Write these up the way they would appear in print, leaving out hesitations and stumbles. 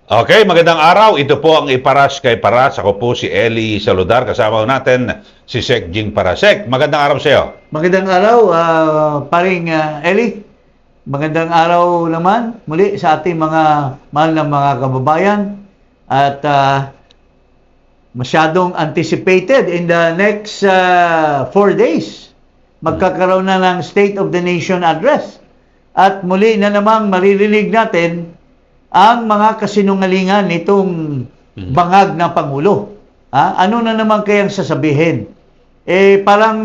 Okay, magandang araw. Ito po ang Iparas kay Paras. Ako po si Eli Saludar. Kasama natin si Sek Jing Parasek. Magandang araw sa iyo. Magandang araw, paring Eli. Magandang araw naman muli sa ating mga mahal na mga kababayan. At masyadong anticipated in the next 4 days. Magkakaroon na ng State of the Nation Address. At muli na namang maririnig natin ang mga kasinungalingan nitong bangag na Pangulo. Ano na naman kayang sasabihin? Parang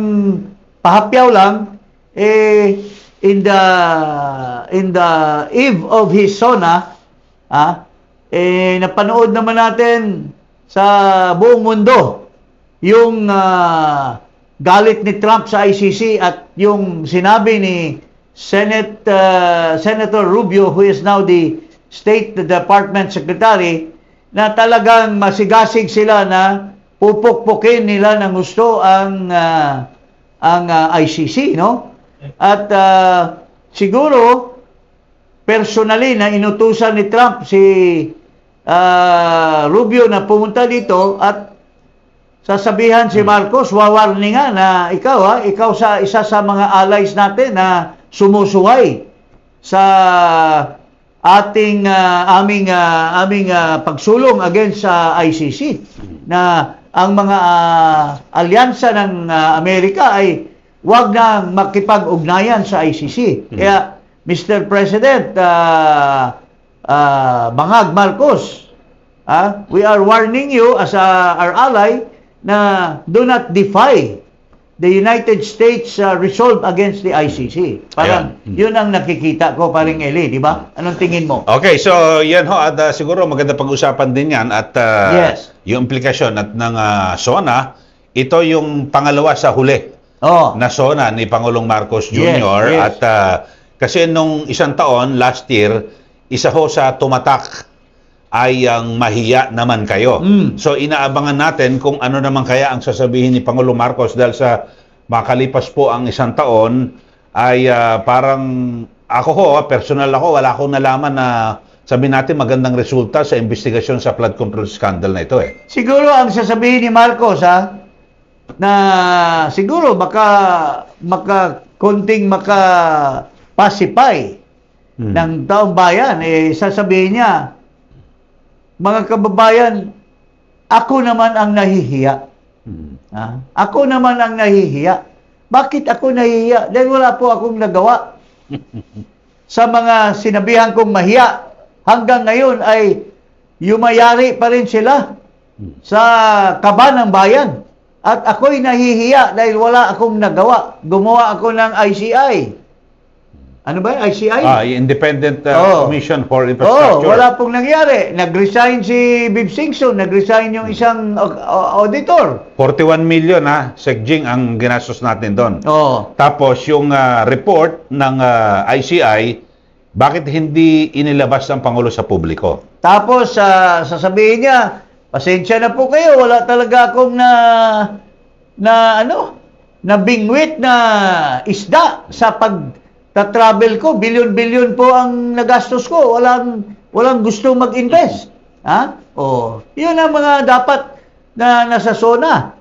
pahapyaw lang, in the eve of his SONA, napanood naman natin sa buong mundo yung galit ni Trump sa ICC at yung sinabi ni Senator Rubio, who is now the State Department Secretary, na talagang masigasig sila na pupukpukin nila ng gusto ang ICC, no? At siguro personally na inutusan ni Trump si Rubio na pumunta dito at sasabihan si Marcos, wawarningan na ikaw sa isa sa mga allies natin na sumusuway sa aming pagsulong against sa ICC, na ang mga alyansa ng Amerika ay wag na makipag-ugnayan sa ICC. Kaya Mr. President, Bangag Marcos, we are warning you as our ally na do not defy the United States resolve against the ICC. Parang yun ang nakikita ko, paring Eli, di ba? Anong tingin mo? Okay, so yan ho, at siguro maganda pag-usapan din yan at Yes. yung implikasyon at ng SONA, ito yung pangalawa sa huli na SONA ni Pangulong Marcos Jr. Yes. At kasi nung isang taon, last year, isa ho sa tumatak ay ang mahiya naman kayo. So inaabangan natin kung ano naman kaya ang sasabihin ni Pangulong Marcos dahil sa makalipas po ang isang taon ay parang ako ho, personal ako, wala akong nalaman na sabihin natin magandang resulta sa investigasyon sa flood control scandal na ito eh. Siguro ang sasabihin ni Marcos na siguro konting pacify ng taong bayan, sasabihin niya, mga kababayan, ako naman ang nahihiya. Ako naman ang nahihiya. Bakit ako nahihiya? Dahil wala po akong nagawa. Sa mga sinabihan kong mahiya, hanggang ngayon ay yumayari pa rin sila sa kaba ng bayan. At ako'y nahihiya dahil wala akong nagawa. Gumawa ako ng ICI. Ano ba? ICI? Independent Commission for Infrastructure. Wala pong nangyari. Nag-resign si Bibb Singson, nag-resign yung isang auditor. 41 million Sek Jing ang ginastos natin doon. Tapos yung report ng ICI, bakit hindi inilabas ng Pangulo sa publiko? Tapos sasabihin niya, pasensya na po kayo, wala talaga akong nabingwit na isda sa pag-travel ko. Bilyon-bilyon po ang nagastos ko. Walang gusto mag-invest. Yun ang mga dapat na nasa SONA.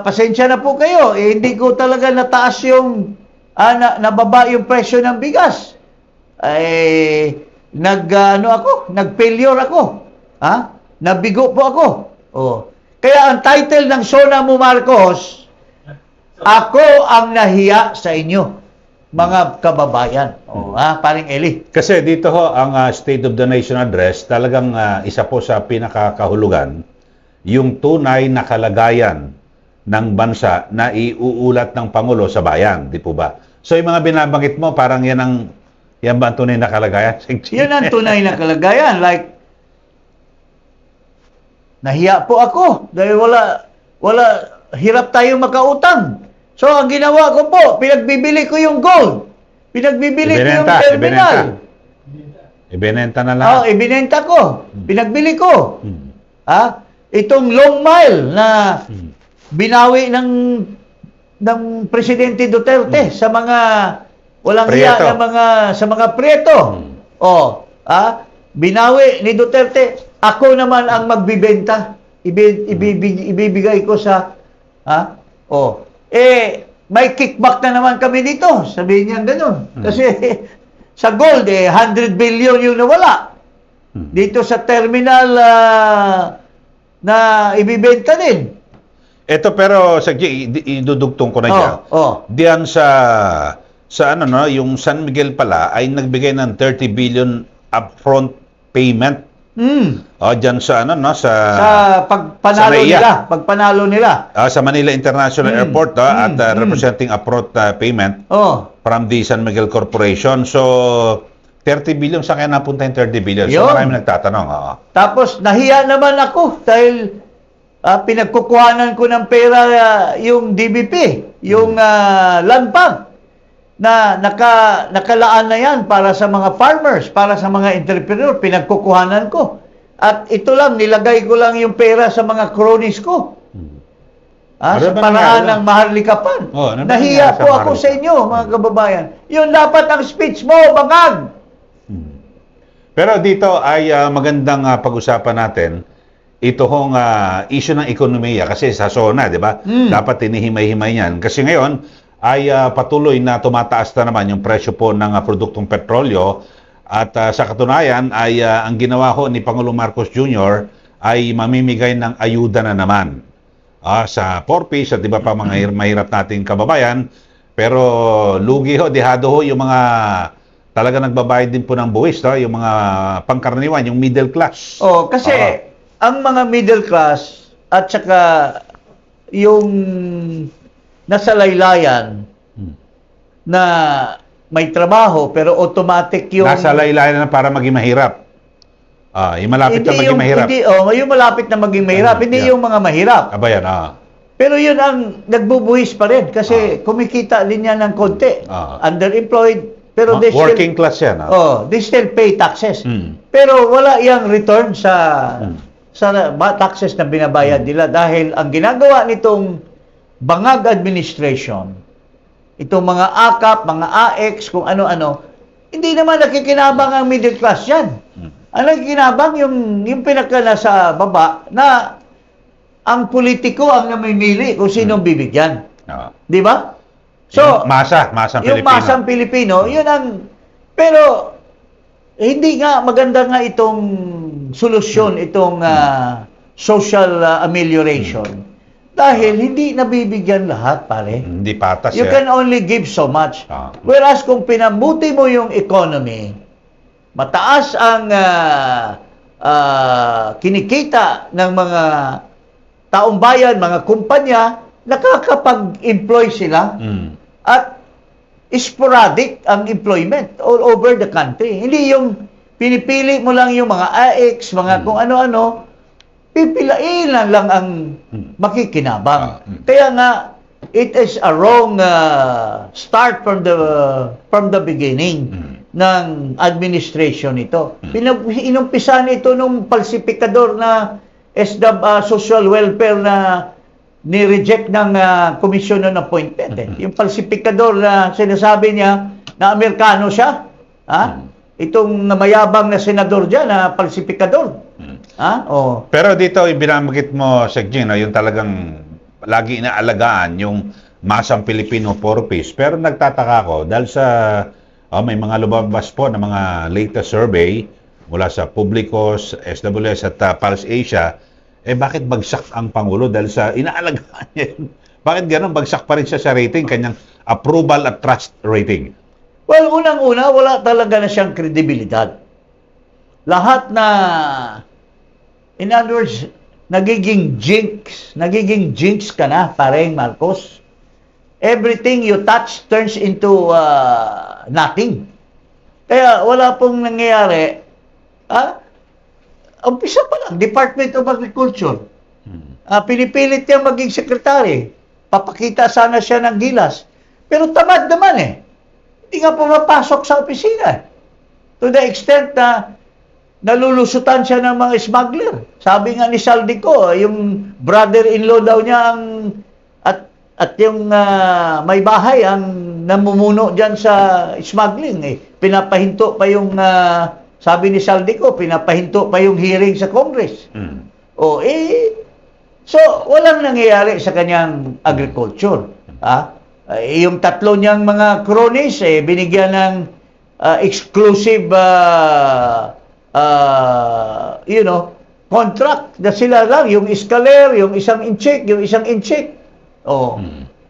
Pasensya na po kayo. Hindi ko talaga nataas yung nababa yung presyo ng bigas. Nag-failure ako. Nabigo po ako. Kaya ang title ng SONA mo, Marcos, ako ang nahiya sa inyo, mga kababayan. Paring Eli. Kasi dito ho, ang State of the Nation Address, talagang isa po sa pinakakahulugan, yung tunay na kalagayan ng bansa na iuulat ng Pangulo sa bayan, di po ba? So yung mga binabanggit mo, parang yan ba ang tunay na kalagayan? Yan ang tunay na kalagayan. Like, nahiya po ako dahil hirap tayo makautang. So, ang ginawa ko po, pinagbibili ko yung gold. Pinagbibili ko yung terminal. Ibinenta na lang. Ibinenta ko. Pinagbili ko. Itong long mile na binawi ng Presidente Duterte sa mga walang hiya na sa mga Prieto. binawi ni Duterte, ako naman ang magbibenta. Ibibigay ko sa, may kickback na naman kami dito. Sabihin niya gano'n. Kasi sa gold, 100 billion yung nawala. Dito sa terminal na ibibenta din. Ito pero sa idudugtong ko na siya. Diyan sa ano no, yung San Miguel pala ay nagbigay ng 30 billion upfront payment. Diyan sa ano no, sa pagpanalo nila. Sa Manila International Airport at representing upfront payment from the San Miguel Corporation. So 30 billion sa kaya napunta yung 30 billion. So marami nagtatanong. Tapos nahiya naman ako dahil pinagkukuhanan ko ng pera yung DBP, yung land bank na nakalaan na yan para sa mga farmers, para sa mga entrepreneur, pinagkukuhanan ko. At ito lang, nilagay ko lang yung pera sa mga cronies ko. Sa paraan ng maharlikapan. Nahiya po ako sa inyo, mga kababayan. Yun dapat ang speech mo, bangag! Pero dito ay magandang pag-usapan natin ito hong issue ng ekonomiya kasi sa SONA, di ba? Dapat tinihimay-himay yan. Kasi ngayon ay patuloy na tumataas na naman yung presyo po ng produktong petrolyo at sa katunayan ay ang ginawa ho ni Pangulong Marcos Jr. ay mamimigay ng ayuda na naman sa 4Ps at iba pa mga mahirap nating kababayan. Pero lugi ho, dihado ho yung mga talaga nagbabayad din po ng buwis, yung mga pangkaraniwan, yung middle class. Kasi ang mga middle class at saka yung nasa laylayan na may trabaho pero automatic yung nasa laylayan na para maging mahirap. Yung malapit na maging mahirap. Yung malapit na maging mahirap, hindi yung mga mahirap. Yan, Pero yun ang nagbubuhis pa rin kasi kumikita din yan ng konti. Underemployed, pero working class yan. They still pay taxes. Pero wala yang return sa taxes na binabayad nila dahil ang ginagawa nitong bangag administration, itong mga AKAP, mga AX, kung ano-ano, hindi naman nakikinabang ang middle class yan. Ang nakikinabang yung pinaka nasa baba na ang politiko ang namimili kung sinong bibigyan. Di ba? So, masang yung Pilipino. masang Pilipino, yun ang, pero hindi nga maganda nga itong solusyon, itong social amelioration. Dahil hindi nabibigyan lahat, pare. Hindi patas. You can only give so much. Whereas kung pinambuti mo yung economy, mataas ang kinikita ng mga taong bayan, mga kumpanya, nakakapag-employ sila. At sporadic ang employment all over the country. Hindi yung pinipili mo lang yung mga AX, mga kung ano-ano, pipilain lang ang makikinabang. Kaya nga, it is a wrong start from the beginning ng administration ito. Inumpisan ito nung falsifikador na social welfare na ni-reject ng Commission on Appointment. Yung falsifikador na sinasabi niya na Amerikano siya. Itong mayabang na senador dyan na falsifikador. Pero dito, binamagit mo, Segjin, yung talagang lagi inaalagaan yung masang Pilipino 4Ps. Pero nagtataka ko dahil sa may mga lumabas po na mga latest survey mula sa Publicos, SWS at Pulse Asia, bakit bagsak ang Pangulo dahil sa inaalagaan niya yun? Bakit ganun? Bagsak pa rin siya sa rating, kanyang approval at trust rating. Well, unang-una, wala talaga na siyang kredibilidad. Lahat na, in other words, nagiging jinx ka na, pareng Marcos. Everything you touch turns into nothing. Kaya wala pong nangyayari. Umpisa pa lang, Department of Agriculture. Pinipilit niya maging sekretary. Papakita sana siya ng gilas. Pero tamad naman Hindi nga pumapasok sa opisina. To the extent na nalulusutan siya ng mga smuggler. Sabi nga ni Saldico, yung brother-in-law daw niya at yung may bahay ang namumuno dyan sa smuggling. Pinapahinto pa yung sabi ni Saldico, pinapahinto pa yung hearing sa Congress. O, so, walang nangyayari sa kanyang agriculture. Yung tatlo niyang mga cronies, binigyan ng exclusive, contract na sila lang, yung Escaler, yung isang inchik, yung isang inchik.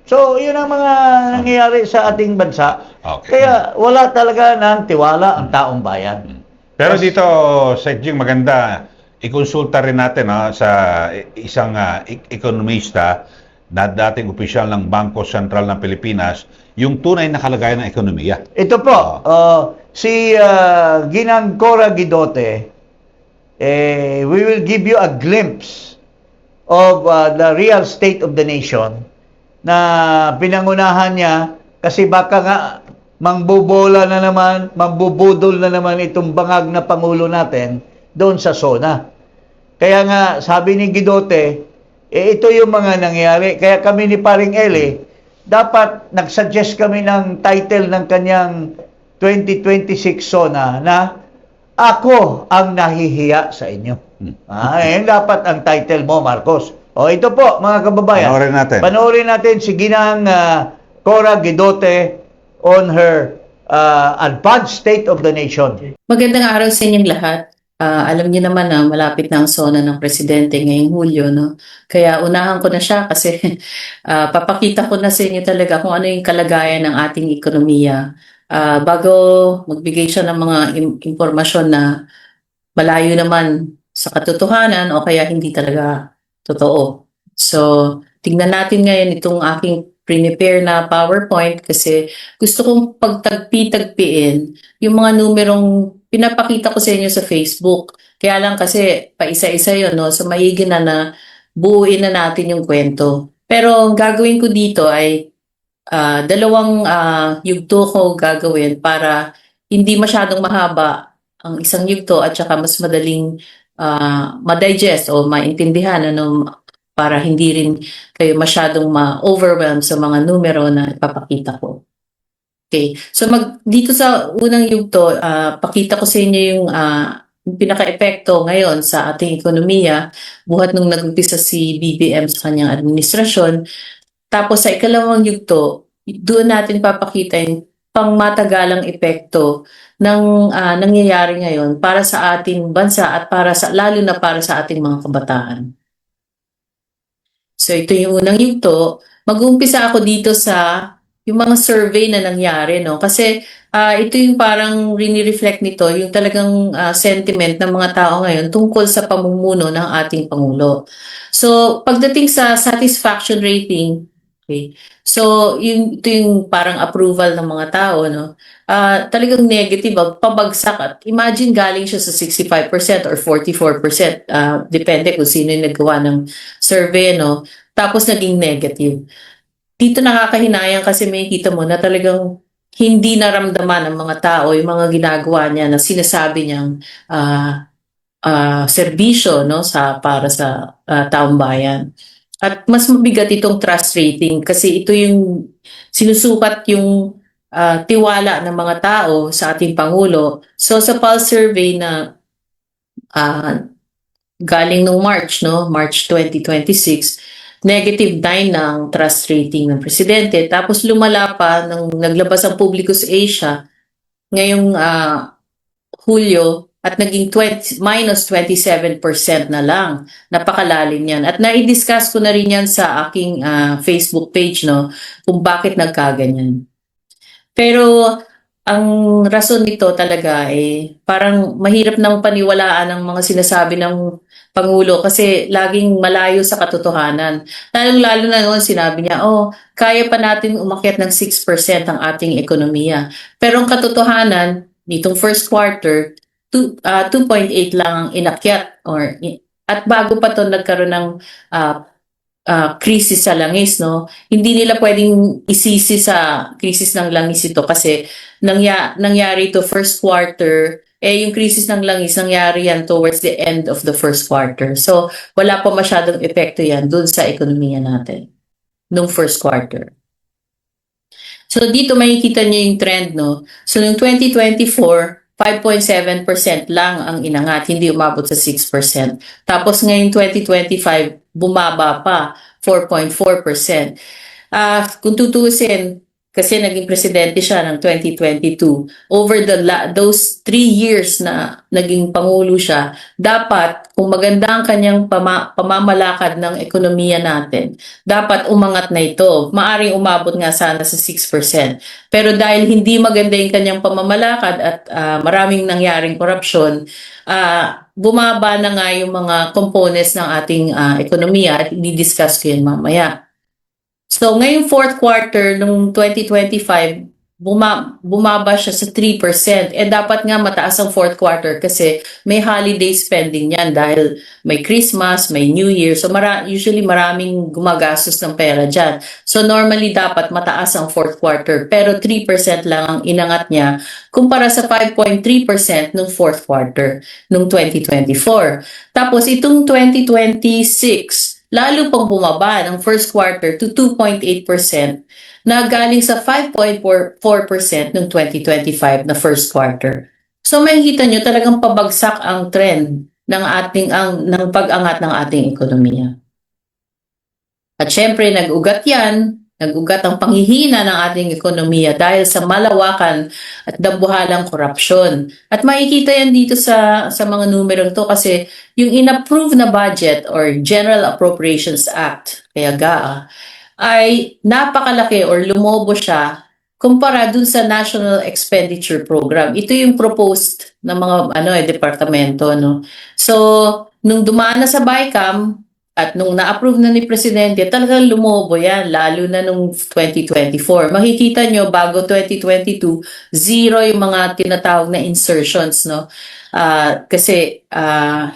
So, yun ang mga nangyayari sa ating bansa. Okay. Kaya wala talaga ng tiwala ang taong bayan. Pero dito, Sejing, maganda, ikonsulta rin natin sa isang ekonomista na dating opisyal ng Bangko Sentral ng Pilipinas, yung tunay na kalagayan ng ekonomiya. Ito po, si Ginang Cora Guidote, we will give you a glimpse of the real state of the nation na pinangunahan niya kasi baka nga mangbobola na naman, mambubudol na naman itong bangag na Pangulo natin doon sa SONA. Kaya nga, sabi ni Guidote, ito yung mga nangyari. Kaya kami ni Paring Eli, dapat nagsuggest kami ng title ng kanyang 2026 SONA na Ako ang nahihiya sa inyo. Yan dapat ang title mo, Marcos. Ito po, mga kababayan. Panoorin natin. Panoorin natin si Ginang Cora Guidote on her advanced state of the nation. Magandang araw sa inyong lahat. Alam niyo naman na malapit na ang SONA ng Presidente ngayong Hulyo, no? Kaya unahan ko na siya kasi papakita ko na sa inyo talaga kung ano yung kalagayan ng ating ekonomiya. Bago magbigay siya ng mga impormasyon na malayo naman sa katotohanan o kaya hindi talaga totoo. So, tingnan natin ngayon itong aking prepare na PowerPoint kasi gusto kong pagtagpi-tagpiin yung mga numerong pinapakita ko sa inyo sa Facebook. Kaya lang kasi paisa-isa yun, no? So, maigi na buuin na natin yung kwento. Pero ang gagawin ko dito ay dalawang yugto ko gagawin para hindi masyadong mahaba ang isang yugto at saka mas madaling ma-digest o maintindihan para hindi rin kayo masyadong ma-overwhelm sa mga numero na ipapakita ko. Okay. So dito sa unang yugto, pakita ko sa inyo yung pinaka-epekto ngayon sa ating ekonomiya buhat nung nag-umpisa si BBM sa kanyang administrasyon. Tapos sa ikalawang yugto, doon natin papakita yung pangmatagalang epekto ng nangyayari ngayon para sa ating bansa at lalo na para sa ating mga kabataan. So ito yung unang yugto. Mag-uumpisa ako dito sa yung mga survey na nangyari, no? Kasi ito yung parang rini-reflect nito, yung talagang sentiment ng mga tao ngayon tungkol sa pamumuno ng ating Pangulo. So pagdating sa satisfaction rating, okay. So ito yung parang approval ng mga tao, no? Talagang negative, pabagsak. At imagine galing siya sa 65% or 44%, depende kung sino yung naggawa ng survey, no? Tapos naging negative. Dito nakakahinayang kasi may kita mo na talagang hindi naramdaman ng mga tao yung mga ginagawa niya na sinasabi niyang serbisyo, no, para sa taong bayan. At mas mabigat itong trust rating kasi ito yung sinusukat yung tiwala ng mga tao sa ating Pangulo. So sa Pulse survey na galing nung March 2026, -9 ng trust rating ng presidente. Tapos lumala pa nung naglabas ang Publicus Asia ngayong Hulyo at naging -27% na lang. Napakalalim yan. At na-discuss ko na rin yan sa aking Facebook page, no, kung bakit nagkaganyan. Pero ang rason nito talaga parang mahirap nang paniwalaan ang mga sinasabi ng Pangulo kasi laging malayo sa katotohanan. Lalo na noon sinabi niya, kaya pa natin umakyat ng 6% ang ating ekonomiya. Pero ang katotohanan, nitong first quarter, 2.8 lang ang inakyat. At bago pa to nagkaroon ng krisis sa langis, no? Hindi nila pwedeng isisi sa krisis ng langis ito kasi nangyari ito first quarter. Yung krisis ng langis, nangyari yan towards the end of the first quarter. So, wala pa masyadong epekto yan dun sa ekonomiya natin nung first quarter. So, dito makikita nyo yung trend, no? So, noong 2024, 5.7% lang ang inangat, hindi umabot sa 6%. Tapos ngayon 2025, bumaba pa, 4.4%. Kung tutusin, kasi naging presidente siya ng 2022, over those 3 years na naging pangulo siya, dapat, kung maganda ang kanyang pamamalakad ng ekonomiya natin, dapat umangat na ito. Maaring umabot nga sana sa 6%. Pero dahil hindi maganda yung kanyang pamamalakad at maraming nangyaring korupsyon, bumaba na nga yung mga components ng ating ekonomiya at i-discuss ko yun mamaya. So, ngayong fourth quarter nung 2025, bumaba siya sa 3%. Dapat nga mataas ang fourth quarter kasi may holiday spending yan dahil may Christmas, may New Year. So, usually maraming gumagastos ng pera dyan. So, normally dapat mataas ang fourth quarter. Pero 3% lang ang inangat niya kumpara sa 5.3% nung fourth quarter nung 2024. Tapos, itong 2026, lalo pang bumaba ng first quarter to 2.8% na galing sa 5.4% noong 2025 na first quarter. So makikita nyo talagang pabagsak ang trend ng pag-angat ng ating ekonomiya. At syempre nag-ugat ang panghihina ng ating ekonomiya dahil sa malawakan at dambuhalang korupsyon. At makikita yan dito sa mga numerong to kasi yung in-approve na budget or General Appropriations Act, kaya GAA, ay napakalaki or lumobo siya kumpara dun sa National Expenditure Program. Ito yung proposed na mga departamento. No? So, nung dumaan na sa BICAM, at nung na-approve na ni Presidente, talagang lumobo yan, lalo na nung 2024. Makikita nyo, bago 2022, zero yung mga tinatawag na insertions, no? Kasi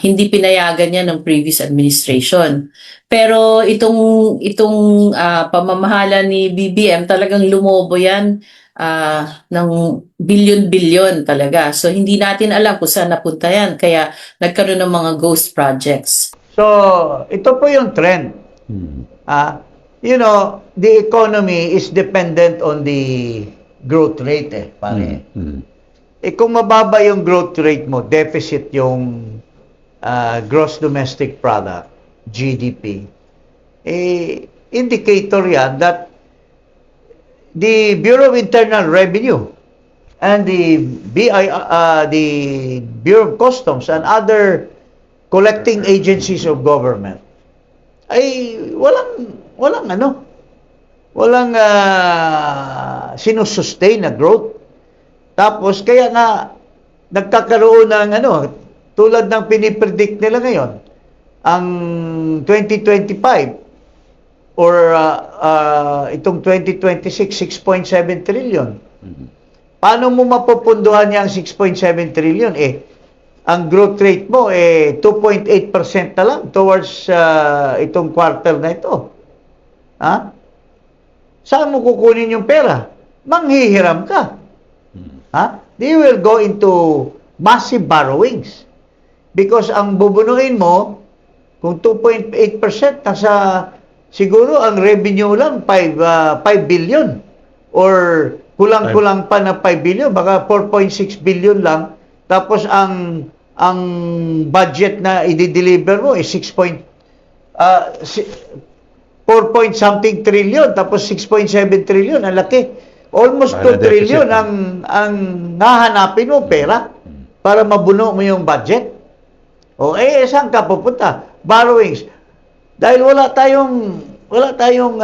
hindi pinayagan yan ng previous administration. Pero itong pamamahala ni BBM, talagang lumobo yan ng bilyon-bilyon talaga. So, hindi natin alam kung saan napunta yan. Kaya nagkaroon ng mga ghost projects. So, ito po yung trend. The economy is dependent on the growth rate, pare. Kung mababa yung growth rate mo, deficit yung gross domestic product, GDP, indicator yan that the Bureau of Internal Revenue and the Bureau of Customs and other collecting agencies of government ay walang sinusustain na growth. Tapos kaya nga nagkakaroon ng tulad ng pinipredict nila ngayon, ang 2025 or itong 2026, 6.7 trillion. Paano mo mapupunduhan niya ang 6.7 trillion? Ang growth rate mo 2.8% na lang towards itong quarter na ito. Saan mo kukunin yung pera? Manghihiram ka. They will go into massive borrowings. Because ang bubunuin mo, kung 2.8%, siguro ang revenue lang 5 billion. Or kulang-kulang pa na 5 billion, baka 4.6 billion lang. Tapos ang budget na i-deliver mo is 4 point something trillion, tapos 6.7 trillion, ang laki. Almost 2 trillion ang hahanapin mo pera para mabuno mo yung budget. Saan ka pupunta? Borrowings. Dahil wala tayong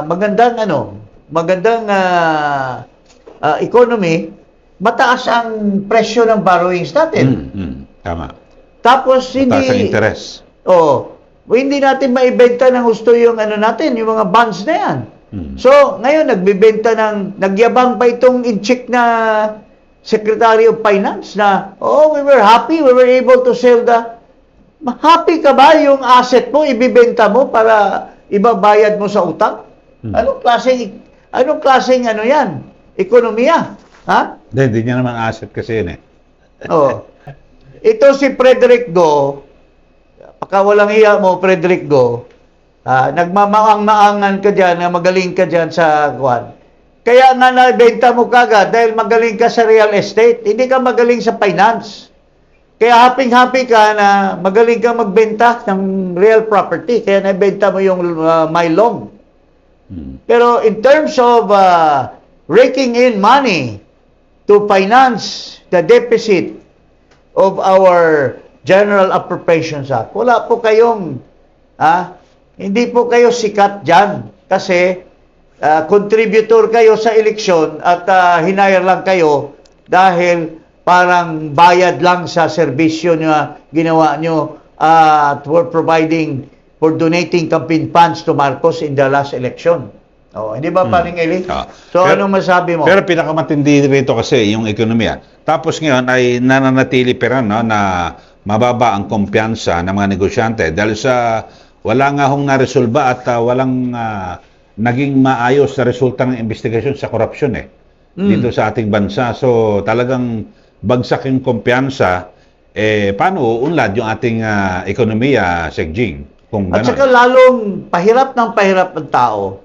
magandang economy, mataas ang presyo ng borrowings natin. Tama. Tapos mataas ang interest. Hindi natin maibenta ng gusto yung natin, yung mga bonds na yan. So, ngayon nagyabang pa itong in-check na Secretary of Finance na, we were happy, we were able to sell happy ka ba yung asset mo, ibibenta mo para ibabayad mo sa utang? Anong klaseng yan? Ekonomiya? Hindi niya naman asset kasi yun Ito si Frederick Go, pagkawalang hiya mo, Frederick Go, nagmamaang-maangan ka dyan, na magaling ka dyan sa kwan. Kaya nga nabenta mo kagad dahil magaling ka sa real estate, hindi ka magaling sa finance. Kaya happy-happy ka na magaling ka magbenta ng real property, kaya nabenta mo yung Mylong. Pero in terms of raking in money to finance the deficit of our General Appropriations Act, wala po kayong, hindi po kayo sikat dyan kasi contributor kayo sa eleksyon at hinire lang kayo dahil parang bayad lang sa serbisyo na ginawa nyo for donating campaign funds to Marcos in the last election. Oh, hindi ba paring Eli? So Pero- anong masabi mo? Pero pinakamatindi rito kasi yung ekonomiya. Tapos ngayon ay nananatili pa rin, no, na mababa ang kumpiyansa ng mga negosyante dahil sa wala nga hong naresolba at walang naging maayos na resulta ng investigasyon sa korupsyon dito sa ating bansa. So talagang bagsak yung kumpiyansa, paano uunlad yung ating ekonomiya, Sec Jing? Kung At ganon. saka lalong pahirap ng tao.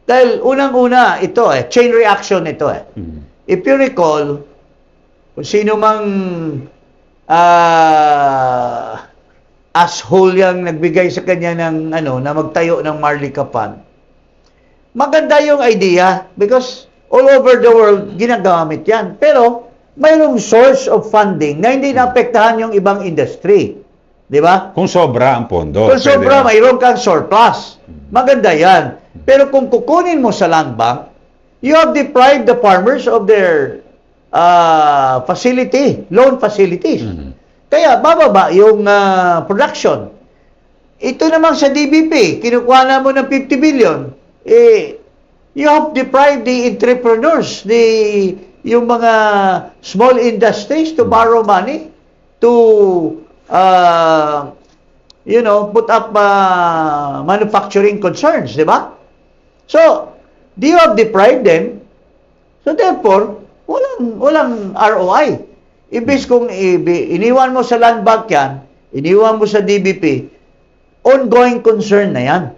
Dahil unang-una, ito chain reaction ito If you recall, kung sino mang asshole yang nagbigay sa kanya ng na magtayo ng Marlica Fund, maganda yung idea because all over the world ginagamit yan. Pero mayroong source of funding na hindi naapektahan yung ibang industry. Di ba? Kung sobra ang pondo. Kung pwede sobra, na. mayroon kang surplus. Maganda yan. Pero kung kukunin mo sa land bank, you have deprived the farmers of their loan facilities. Kaya bababa yung production. Ito naman sa DBP, kinukuha na mo ng 50 billion, you have deprived the entrepreneurs, yung mga small industries to borrow money to put up manufacturing concerns, di ba? So, you have deprived them. So therefore, walang ROI. Ibig kung iniwan mo sa land bank yan, iniwan mo sa DBP, ongoing concern na yan.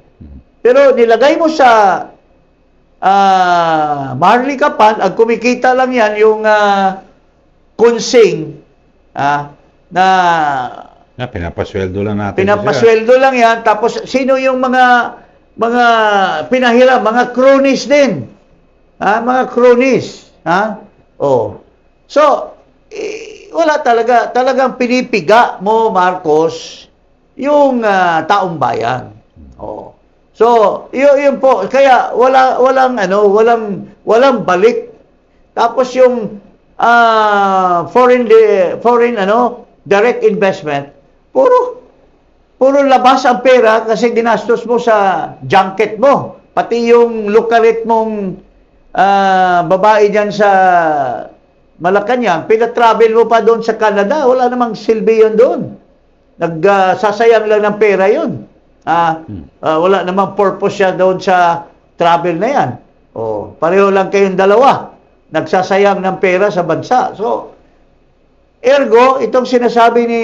Pero nilagay mo sa Marlica Fund, ang kumikita lang yan yung konsing na Pinapasweldo lang natin. pinapasweldo lang yan. Tapos sino yung mga pinahiram, mga cronies din. Mga cronies. So, wala talagang pinipiga mo, Marcos, yung taong bayan. So, yun po. Kaya walang balik. Tapos yung foreign direct investment, puro labas ang pera kasi ginastos mo sa junket mo. Pati yung localit mong babae dyan sa Malacanang, pinatravel mo pa doon sa Canada. Wala namang silbi yun doon. Nagsasayang lang ng pera yun. Wala namang purpose siya doon sa travel na yan. Pareho lang kayong dalawa. Nagsasayang ng pera sa bansa. So, ergo, itong sinasabi ni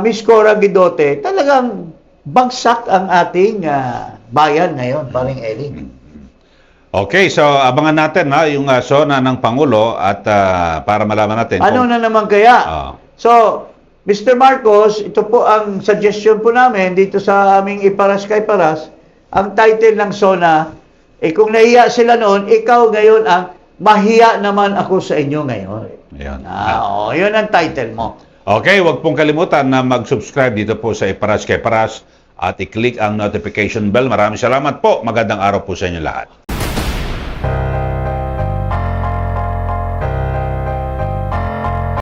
Miss Cora Guidote, talagang bagsak ang ating bayan ngayon, paring Eli. Okay, so abangan natin yung SONA ng Pangulo at para malaman natin. Ano na naman kaya? So, Mr. Marcos, ito po ang suggestion po namin dito sa aming Iparas kay Paras. Ang title ng SONA, kung nahiya sila noon, ikaw ngayon ang mahiya naman ako sa inyo ngayon. Ayan. Yun ang title mo. Okay, wag pong kalimutan na mag-subscribe dito po sa Iparas kay Paras at i-click ang notification bell. Maraming salamat po. Magandang araw po sa inyo lahat.